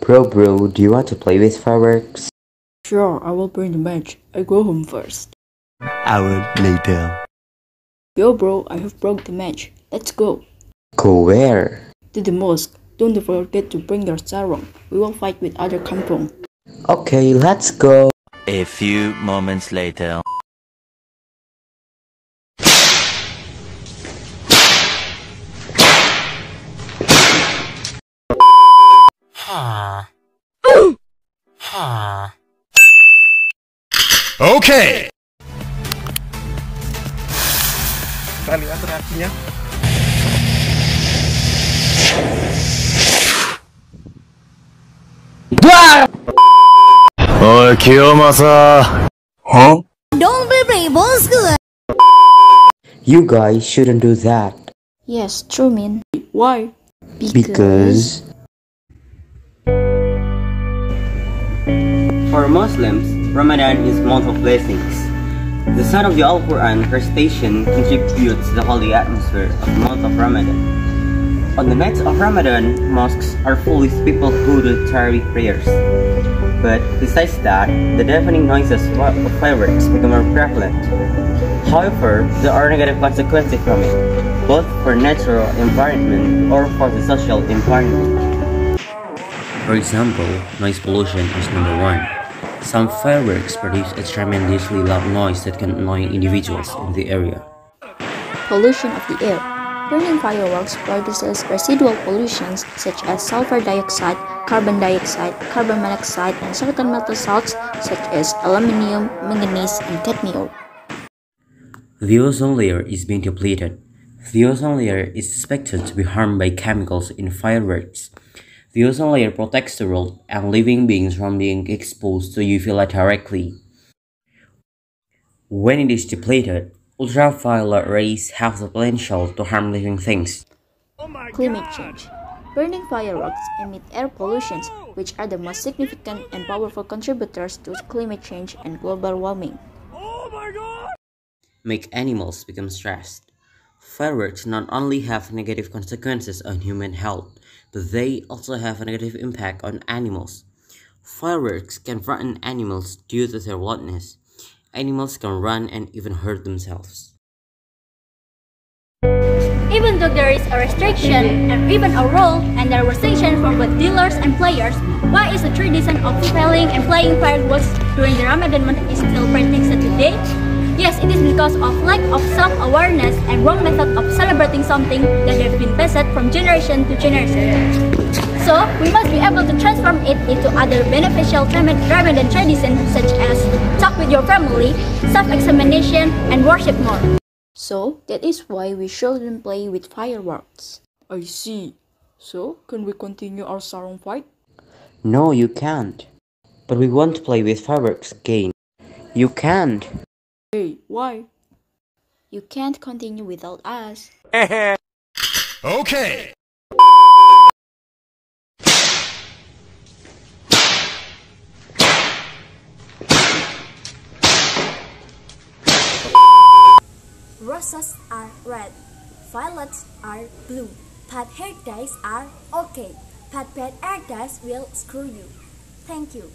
Bro, do you want to play with fireworks? Sure, I will bring the match. I go home first. Hour later. Yo bro, I have brought the match. Let's go. Go where? To the mosque. Don't forget to bring your sarong. We will fight with other kampong. Okay, let's go. A few moments later. Okay. Kita lihat reaksinya. Oi, Kiyomasa. Huh? Don't be brave, boss good. You guys shouldn't do that. Yes, true Min. Why? Because... For Muslims, Ramadan is month of blessings. The sound of the Al-Quran recitation contributes to the holy atmosphere of the month of Ramadan. On the nights of Ramadan, mosques are full with people who do Tarawih prayers. But besides that, the deafening noises of fireworks become more prevalent. However, there are negative consequences from it, both for natural environment or for the social environment. For example, noise pollution is number one. Some fireworks produce a tremendously loud noise that can annoy individuals in the area. Pollution of the air. Burning fireworks produces residual pollutions such as sulfur dioxide, carbon dioxide, carbon monoxide, and certain metal salts such as aluminium, manganese, and cadmium. The ozone layer is being depleted. The ozone layer is suspected to be harmed by chemicals in fireworks. The ozone layer protects the world and living beings from being exposed to UV light directly. When it is depleted, ultraviolet rays have the potential to harm living things. Climate change. Burning fireworks emit air pollutions, which are the most significant and powerful contributors to climate change and global warming. Make animals become stressed. Fireworks not only have negative consequences on human health, but they also have a negative impact on animals. Fireworks can frighten animals due to their loudness. Animals can run and even hurt themselves. Even though there is a restriction and even a rule and there was sanction from both dealers and players, why is the tradition of selling and playing fireworks during the Ramadan month is still practiced today? Yes, it is because of lack of self-awareness and wrong method of celebrating something that have been passed from generation to generation. So, we must be able to transform it into other beneficial Ramadan traditions such as talk with your family, self-examination, and worship more. So, that is why we shouldn't play with fireworks. I see. So, can we continue our sarong fight? No, you can't. But we want to play with fireworks again. You can't. Hey, why? You can't continue without us. Okay. Roses are red, violets are blue, but hair dyes are okay, but bad hair dyes will screw you. Thank you.